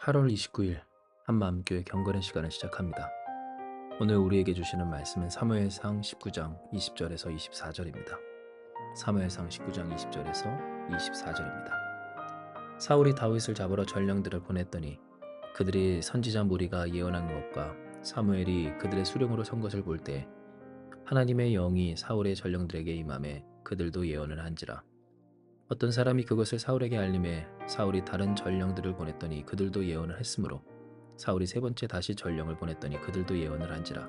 8월 29일 한마음교회 경건의 시간을 시작합니다. 오늘 우리에게 주시는 말씀은 사무엘상 19장 20절에서 24절입니다. 사무엘상 19장 20절에서 24절입니다. 사울이 다윗을 잡으러 전령들을 보냈더니 그들이 선지자 무리가 예언한 것과 사무엘이 그들의 수령으로 선 것을 볼 때 하나님의 영이 사울의 전령들에게 임함에 그들도 예언을 한지라. 어떤 사람이 그것을 사울에게 알림해 사울이 다른 전령들을 보냈더니 그들도 예언을 했으므로 사울이 세 번째 다시 전령을 보냈더니 그들도 예언을 한지라.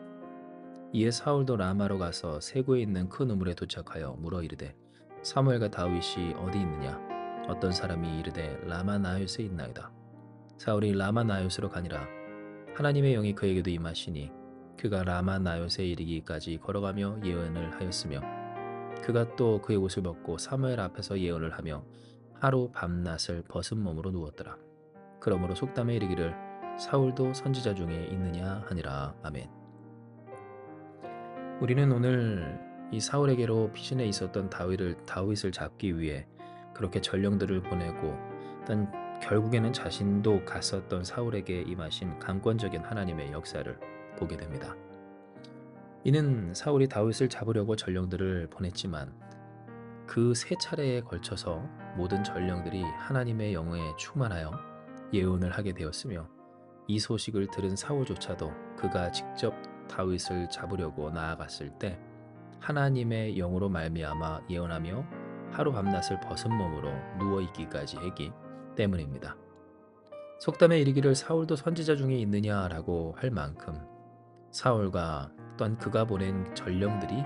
이에 사울도 라마로 가서 세구에 있는 큰 우물에 도착하여 물어 이르되 사무엘과 다윗이 어디 있느냐. 어떤 사람이 이르되 라마 나요스에 있나이다. 사울이 라마 나요스로 가니라. 하나님의 영이 그에게도 임하시니 그가 라마 나요스에 이르기까지 걸어가며 예언을 하였으며 그가 또 그의 옷을 벗고 사무엘 앞에서 예언을 하며 하루 밤낮을 벗은 몸으로 누웠더라. 그러므로 속담에 이르기를 사울도 선지자 중에 있느냐 하니라. 아멘. 우리는 오늘 이 사울에게로 피신해 있었던 다윗을 잡기 위해 그렇게 전령들을 보내고 단 결국에는 자신도 갔었던 사울에게 임하신 강권적인 하나님의 역사를 보게 됩니다. 이는 사울이 다윗을 잡으려고 전령들을 보냈지만 그 세 차례에 걸쳐서 모든 전령들이 하나님의 영에 충만하여 예언을 하게 되었으며 이 소식을 들은 사울조차도 그가 직접 다윗을 잡으려고 나아갔을 때 하나님의 영으로 말미암아 예언하며 하루 밤낮을 벗은 몸으로 누워있기까지 했기 때문입니다. 속담에 이르기를 사울도 선지자 중에 있느냐라고 할 만큼 사울과 또한 그가 보낸 전령들이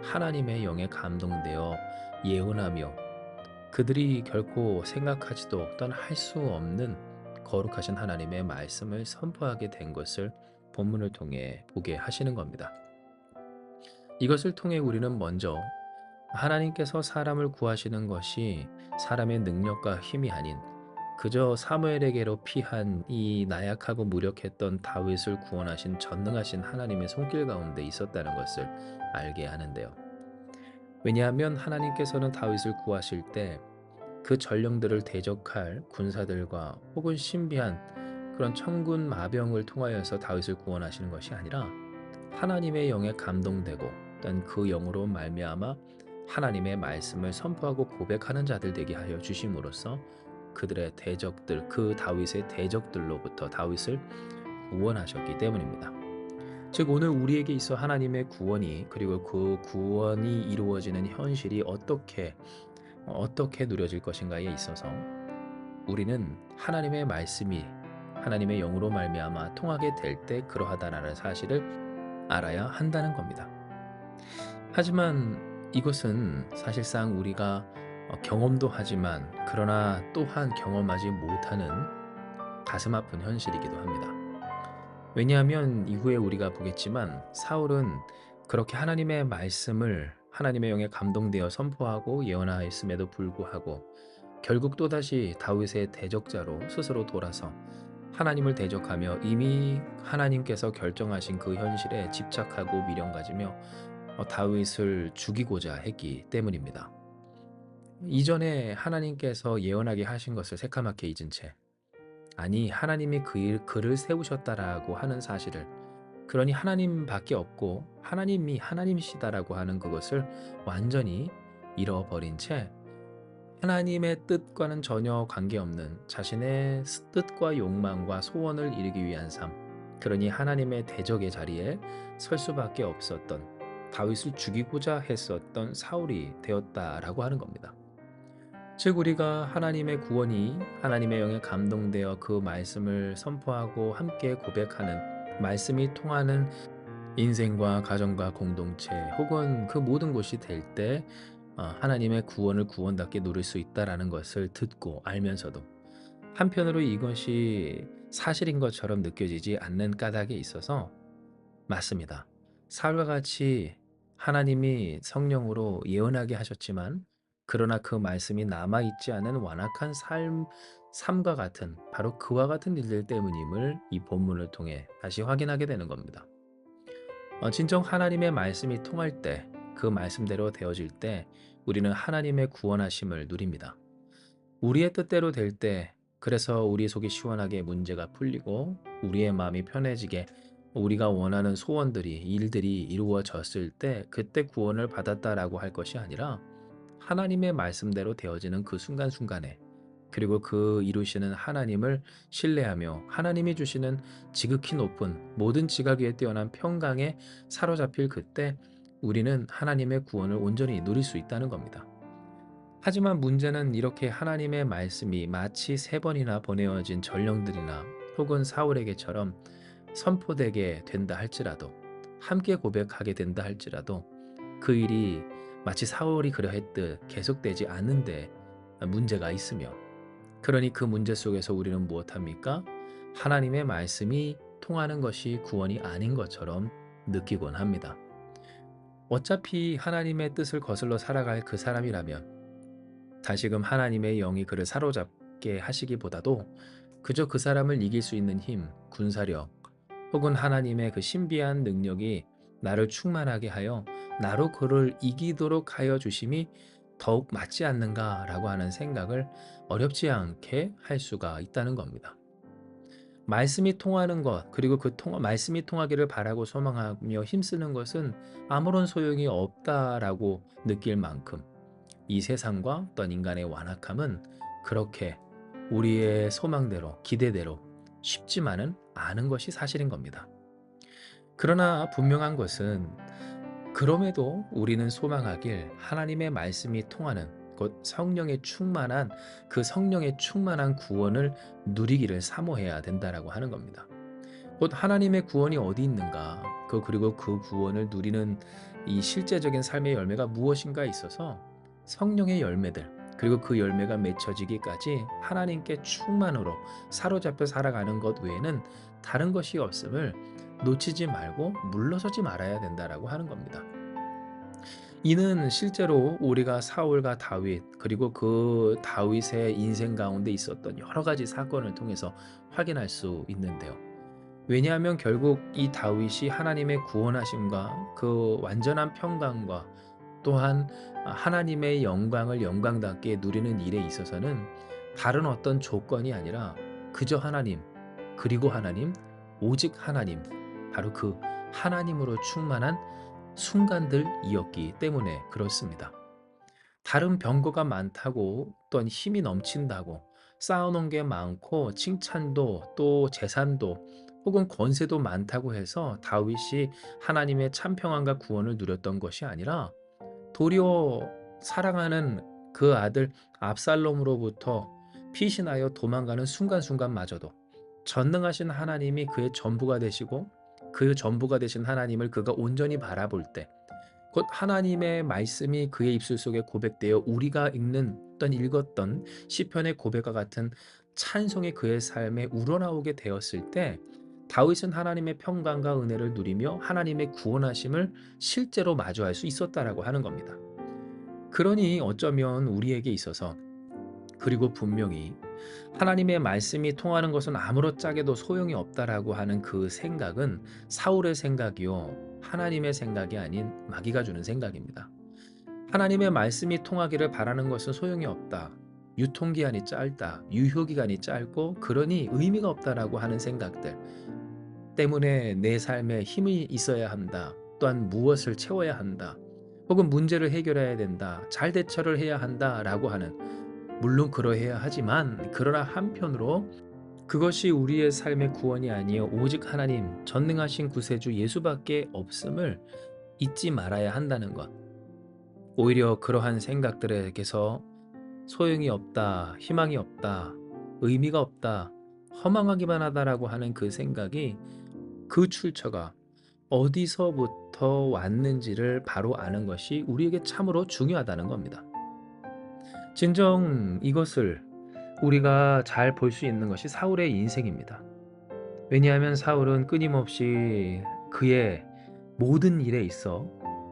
하나님의 영에 감동되어 예언하며 그들이 결코 생각하지도 또한 할 수 없는 거룩하신 하나님의 말씀을 선포하게 된 것을 본문을 통해 보게 하시는 겁니다. 이것을 통해 우리는 먼저 하나님께서 사람을 구하시는 것이 사람의 능력과 힘이 아닌 그저 사무엘에게로 피한 이 나약하고 무력했던 다윗을 구원하신 전능하신 하나님의 손길 가운데 있었다는 것을 알게 하는데요. 왜냐하면 하나님께서는 다윗을 구하실 때 그 전령들을 대적할 군사들과 혹은 신비한 그런 천군 마병을 통하여서 다윗을 구원하시는 것이 아니라 하나님의 영에 감동되고 또한 그 영으로 말미암아 하나님의 말씀을 선포하고 고백하는 자들 되게 하여 주심으로써 그들의 대적들, 그 다윗의 대적들로부터 다윗을 구원하셨기 때문입니다. 즉 오늘 우리에게 있어 하나님의 구원이 그리고 그 구원이 이루어지는 현실이 어떻게 누려질 것인가에 있어서 우리는 하나님의 말씀이 하나님의 영으로 말미암아 통하게 될 때 그러하다라는 사실을 알아야 한다는 겁니다. 하지만 이것은 사실상 우리가 경험도 하지만 그러나 또한 경험하지 못하는 가슴 아픈 현실이기도 합니다. 왜냐하면 이후에 우리가 보겠지만 사울은 그렇게 하나님의 말씀을 하나님의 영에 감동되어 선포하고 예언하였음에도 불구하고 결국 또다시 다윗의 대적자로 스스로 돌아서 하나님을 대적하며 이미 하나님께서 결정하신 그 현실에 집착하고 미련 가지며 다윗을 죽이고자 했기 때문입니다. 이전에 하나님께서 예언하게 하신 것을 새까맣게 잊은 채 아니 하나님이 그를 세우셨다라고 하는 사실을 그러니 하나님밖에 없고 하나님이 하나님이시다라고 하는 그것을 완전히 잃어버린 채 하나님의 뜻과는 전혀 관계없는 자신의 뜻과 욕망과 소원을 이루기 위한 삶 그러니 하나님의 대적의 자리에 설 수밖에 없었던 다윗을 죽이고자 했었던 사울이 되었다라고 하는 겁니다. 즉 우리가 하나님의 구원이 하나님의 영에 감동되어 그 말씀을 선포하고 함께 고백하는 말씀이 통하는 인생과 가정과 공동체 혹은 그 모든 곳이 될 때 하나님의 구원을 구원답게 누릴 수 있다라는 것을 듣고 알면서도 한편으로 이것이 사실인 것처럼 느껴지지 않는 까닭에 있어서 맞습니다. 사울과 같이 하나님이 성령으로 예언하게 하셨지만 그러나 그 말씀이 남아있지 않은 완악한 삶과 같은 바로 그와 같은 일들 때문임을 이 본문을 통해 다시 확인하게 되는 겁니다. 진정 하나님의 말씀이 통할 때 그 말씀대로 되어질 때 우리는 하나님의 구원하심을 누립니다. 우리의 뜻대로 될 때 그래서 우리 속이 시원하게 문제가 풀리고 우리의 마음이 편해지게 우리가 원하는 소원들이 일들이 이루어졌을 때 그때 구원을 받았다라고 할 것이 아니라 하나님의 말씀대로 되어지는 그 순간순간에 그리고 그 이루시는 하나님을 신뢰하며 하나님이 주시는 지극히 높은 모든 지각 위에 뛰어난 평강에 사로잡힐 그때 우리는 하나님의 구원을 온전히 누릴 수 있다는 겁니다. 하지만 문제는 이렇게 하나님의 말씀이 마치 세 번이나 보내어진 전령들이나 혹은 사울에게처럼 선포되게 된다 할지라도 함께 고백하게 된다 할지라도 그 일이 마치 사울이 그러했듯 계속되지 않는데 문제가 있으며 그러니 그 문제 속에서 우리는 무엇합니까? 하나님의 말씀이 통하는 것이 구원이 아닌 것처럼 느끼곤 합니다. 어차피 하나님의 뜻을 거슬러 살아갈 그 사람이라면 다시금 하나님의 영이 그를 사로잡게 하시기보다도 그저 그 사람을 이길 수 있는 힘, 군사력, 혹은 하나님의 그 신비한 능력이 나를 충만하게 하여 나로 그를 이기도록 하여 주심이 더욱 맞지 않는가라고 하는 생각을 어렵지 않게 할 수가 있다는 겁니다. 말씀이 통하는 것, 그리고 말씀이 통하기를 바라고 소망하며 힘쓰는 것은 아무런 소용이 없다라고 느낄 만큼 이 세상과 어떤 인간의 완악함은 그렇게 우리의 소망대로, 기대대로 쉽지만은 않은 것이 사실인 겁니다. 그러나 분명한 것은 그럼에도 우리는 소망하길 하나님의 말씀이 통하는 곧 성령의 충만한 그 성령의 충만한 구원을 누리기를 사모해야 된다라고 하는 겁니다. 곧 하나님의 구원이 어디 있는가? 그리고 그 구원을 누리는 이 실제적인 삶의 열매가 무엇인가에 있어서 성령의 열매들 그리고 그 열매가 맺혀지기까지 하나님께 충만으로 사로잡혀 살아가는 것 외에는 다른 것이 없음을 놓치지 말고 물러서지 말아야 된다라고 하는 겁니다. 이는 실제로 우리가 사울과 다윗 그리고 그 다윗의 인생 가운데 있었던 여러 가지 사건을 통해서 확인할 수 있는데요. 왜냐하면 결국 이 다윗이 하나님의 구원하심과 그 완전한 평강과 또한 하나님의 영광을 영광답게 누리는 일에 있어서는 다른 어떤 조건이 아니라 그저 하나님, 그리고 하나님, 오직 하나님, 바로 그 하나님으로 충만한 순간들이었기 때문에 그렇습니다. 다른 병거가 많다고 또한 힘이 넘친다고 쌓아놓은 게 많고 칭찬도 또 재산도 혹은 권세도 많다고 해서 다윗이 하나님의 참평안과 구원을 누렸던 것이 아니라 도리어 사랑하는 그 아들 압살롬으로부터 피신하여 도망가는 순간순간마저도 전능하신 하나님이 그의 전부가 되시고 그 전부가 되신 하나님을 그가 온전히 바라볼 때 곧 하나님의 말씀이 그의 입술 속에 고백되어 우리가 읽었던 시편의 고백과 같은 찬송이 그의 삶에 우러나오게 되었을 때 다윗은 하나님의 평강과 은혜를 누리며 하나님의 구원하심을 실제로 마주할 수 있었다라고 하는 겁니다. 그러니 어쩌면 우리에게 있어서 그리고 분명히 하나님의 말씀이 통하는 것은 아무렇짝에도 소용이 없다라고 하는 그 생각은 사울의 생각이요 하나님의 생각이 아닌 마귀가 주는 생각입니다. 하나님의 말씀이 통하기를 바라는 것은 소용이 없다. 유통기한이 짧다. 유효기간이 짧고 그러니 의미가 없다라고 하는 생각들 때문에 내 삶에 힘이 있어야 한다. 또한 무엇을 채워야 한다. 혹은 문제를 해결해야 된다. 잘 대처를 해야 한다라고 하는 물론 그러해야 하지만 그러나 한편으로 그것이 우리의 삶의 구원이 아니요 오직 하나님 전능하신 구세주 예수밖에 없음을 잊지 말아야 한다는 것. 오히려 그러한 생각들에게서 소용이 없다, 희망이 없다, 의미가 없다, 허망하기만 하다라고 하는 그 생각이 그 출처가 어디서부터 왔는지를 바로 아는 것이 우리에게 참으로 중요하다는 겁니다. 진정 이것을 우리가 잘 볼 수 있는 것이 사울의 인생입니다. 왜냐하면 사울은 끊임없이 그의 모든 일에 있어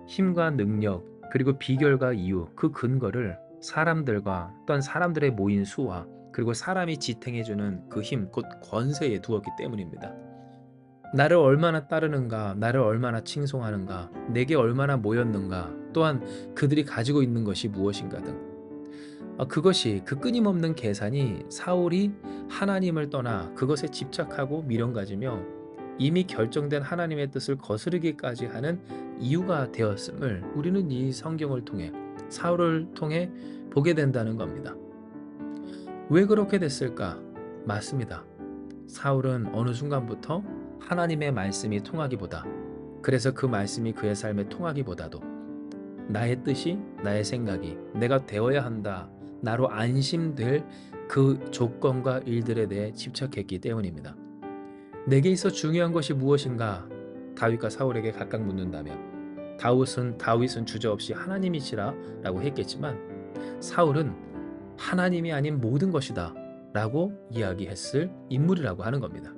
힘과 능력 그리고 비결과 이유 그 근거를 사람들과 또한 사람들의 모인 수와 그리고 사람이 지탱해주는 그 힘 곧 권세에 두었기 때문입니다. 나를 얼마나 따르는가, 나를 얼마나 칭송하는가, 내게 얼마나 모였는가, 또한 그들이 가지고 있는 것이 무엇인가 등 그것이 그 끊임없는 계산이 사울이 하나님을 떠나 그것에 집착하고 미련 가지며 이미 결정된 하나님의 뜻을 거스르기까지 하는 이유가 되었음을 우리는 이 성경을 통해 사울을 통해 보게 된다는 겁니다. 왜 그렇게 됐을까? 맞습니다. 사울은 어느 순간부터 하나님의 말씀이 통하기보다, 그래서 그 말씀이 그의 삶에 통하기보다도 나의 뜻이, 나의 생각이 내가 되어야 한다, 나로 안심될 그 조건과 일들에 대해 집착했기 때문입니다. 내게 있어 중요한 것이 무엇인가? 다윗과 사울에게 각각 묻는다면 다윗은 주저없이 하나님이시라 라고 했겠지만, 사울은 하나님이 아닌 모든 것이다 라고 이야기했을 인물이라고 하는 겁니다.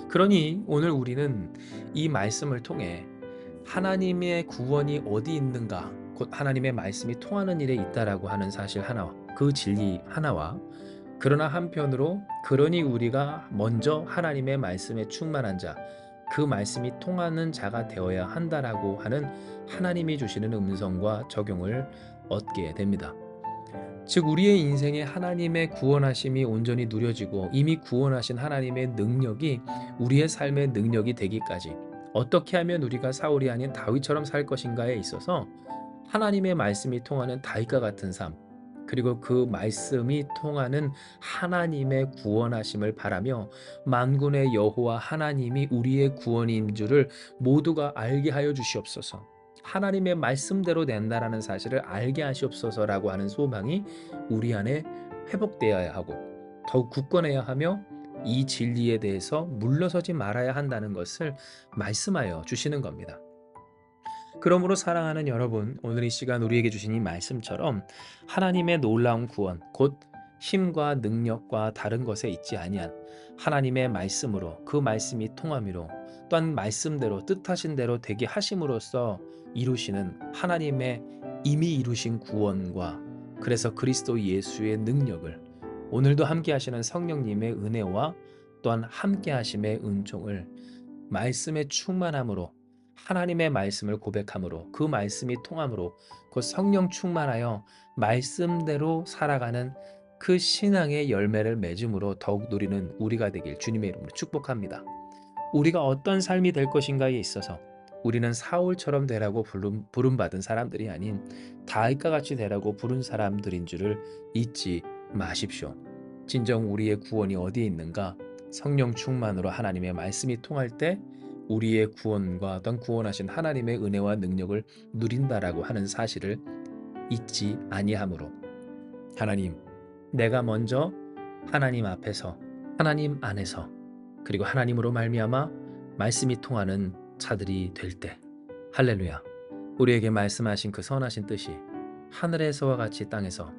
그러니 오늘 우리는 이 말씀을 통해 하나님의 구원이 어디 있는가, 곧 하나님의 말씀이 통하는 일에 있다라고 하는 사실 하나와 그 진리 하나와, 그러나 한편으로 그러니 우리가 먼저 하나님의 말씀에 충만한 자, 그 말씀이 통하는 자가 되어야 한다라고 하는 하나님이 주시는 음성과 적용을 얻게 됩니다. 즉 우리의 인생에 하나님의 구원하심이 온전히 누려지고 이미 구원하신 하나님의 능력이 우리의 삶의 능력이 되기까지 어떻게 하면 우리가 사울이 아닌 다윗처럼 살 것인가에 있어서 하나님의 말씀이 통하는 다윗과 같은 삶, 그리고 그 말씀이 통하는 하나님의 구원하심을 바라며 만군의 여호와 하나님이 우리의 구원인 줄을 모두가 알게 하여 주시옵소서. 하나님의 말씀대로 된다라는 사실을 알게 하시옵소서라고 하는 소망이 우리 안에 회복되어야 하고 더욱 굳건해야 하며 이 진리에 대해서 물러서지 말아야 한다는 것을 말씀하여 주시는 겁니다. 그러므로 사랑하는 여러분, 오늘 이 시간 우리에게 주신 이 말씀처럼 하나님의 놀라운 구원, 곧 힘과 능력과 다른 것에 있지 아니한 하나님의 말씀으로, 그 말씀이 통함이로, 또한 말씀대로 뜻하신 대로 되게 하심으로써 이루시는 하나님의 이미 이루신 구원과, 그래서 그리스도 예수의 능력을, 오늘도 함께 하시는 성령님의 은혜와 또한 함께 하심의 은총을 말씀의 충만함으로, 하나님의 말씀을 고백함으로, 그 말씀이 통함으로, 그 성령 충만하여 말씀대로 살아가는 그 신앙의 열매를 맺음으로 더욱 누리는 우리가 되길 주님의 이름으로 축복합니다. 우리가 어떤 삶이 될 것인가에 있어서 우리는 사울처럼 되라고 부름받은 사람들이 아닌 다윗과 같이 되라고 부른 사람들인 줄을 잊지 마십시오. 진정 우리의 구원이 어디에 있는가? 성령 충만으로 하나님의 말씀이 통할 때 우리의 구원과 어떤 구원하신 하나님의 은혜와 능력을 누린다라고 하는 사실을 잊지 아니함으로, 하나님, 내가 먼저 하나님 앞에서, 하나님 안에서, 그리고 하나님으로 말미암아 말씀이 통하는 자들이 될 때, 할렐루야, 우리에게 말씀하신 그 선하신 뜻이 하늘에서와 같이 땅에서,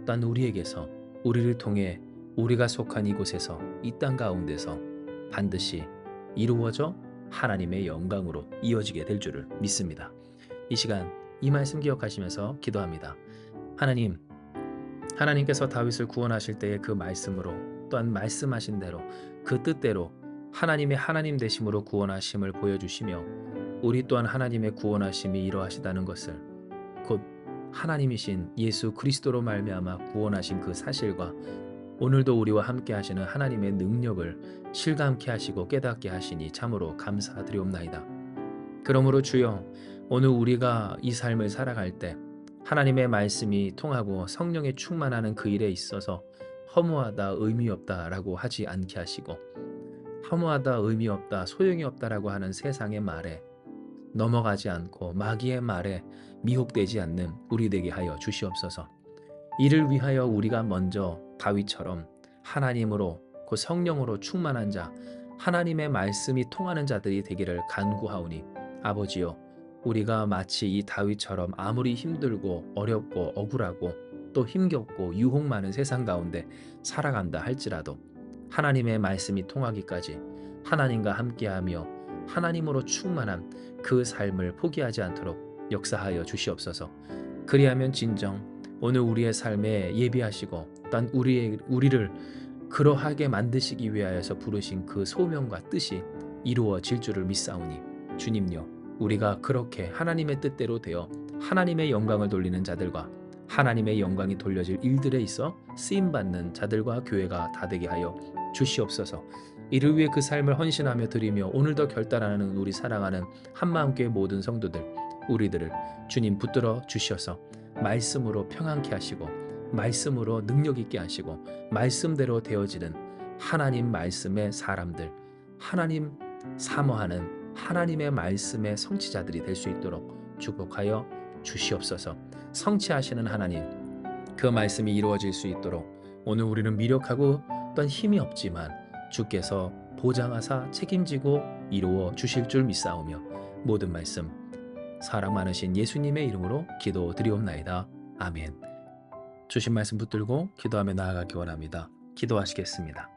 또한 우리에게서, 우리를 통해 우리가 속한 이곳에서, 이 땅 가운데서 반드시 이루어져 하나님의 영광으로 이어지게 될 줄을 믿습니다. 이 시간 이 말씀 기억하시면서 기도합니다. 하나님께서 다윗을 구원하실 때의 그 말씀으로, 또한 말씀하신 대로 그 뜻대로 하나님의 하나님 되심으로 구원하심을 보여주시며, 우리 또한 하나님의 구원하심이 이러하시다는 것을, 곧 하나님이신 예수 그리스도로 말미암아 구원하신 그 사실과 오늘도 우리와 함께 하시는 하나님의 능력을 실감케 하시고 깨닫게 하시니 참으로 감사드리옵나이다. 그러므로 주여, 오늘 우리가 이 삶을 살아갈 때 하나님의 말씀이 통하고 성령에 충만하는 그 일에 있어서 허무하다, 의미 없다라고 하지 않게 하시고, 허무하다, 의미 없다, 소용이 없다라고 하는 세상의 말에 넘어가지 않고 마귀의 말에 미혹되지 않는 우리 되게 하여 주시옵소서. 이를 위하여 우리가 먼저 다윗처럼 하나님으로, 그 성령으로 충만한 자, 하나님의 말씀이 통하는 자들이 되기를 간구하오니, 아버지여, 우리가 마치 이 다윗처럼 아무리 힘들고 어렵고 억울하고 또 힘겹고 유혹 많은 세상 가운데 살아간다 할지라도 하나님의 말씀이 통하기까지 하나님과 함께하며 하나님으로 충만한 그 삶을 포기하지 않도록 역사하여 주시옵소서. 그리하면 진정 오늘 우리의 삶에 예비하시고 또한 우리를 그러하게 만드시기 위하여서 부르신 그 소명과 뜻이 이루어질 줄을 믿사오니, 주님요, 우리가 그렇게 하나님의 뜻대로 되어 하나님의 영광을 돌리는 자들과 하나님의 영광이 돌려질 일들에 있어 쓰임받는 자들과 교회가 다 되게 하여 주시옵소서. 이를 위해 그 삶을 헌신하며 드리며 오늘도 결단하는 우리 사랑하는 한마음교회 모든 성도들, 우리들을 주님 붙들어 주셔서 말씀으로 평안케 하시고 말씀으로 능력 있게 하시고 말씀대로 되어지는 하나님 말씀의 사람들, 하나님 사모하는 하나님의 말씀의 성취자들이 될 수 있도록 축복하여 주시옵소서. 성취하시는 하나님, 그 말씀이 이루어질 수 있도록 오늘 우리는 미력하고 어떤 힘이 없지만 주께서 보장하사 책임지고 이루어 주실 줄 믿사오며 모든 말씀 사랑 많으신 예수님의 이름으로 기도드리옵나이다. 아멘. 주신 말씀 붙들고 기도하며 나아가기 원합니다. 기도하시겠습니다.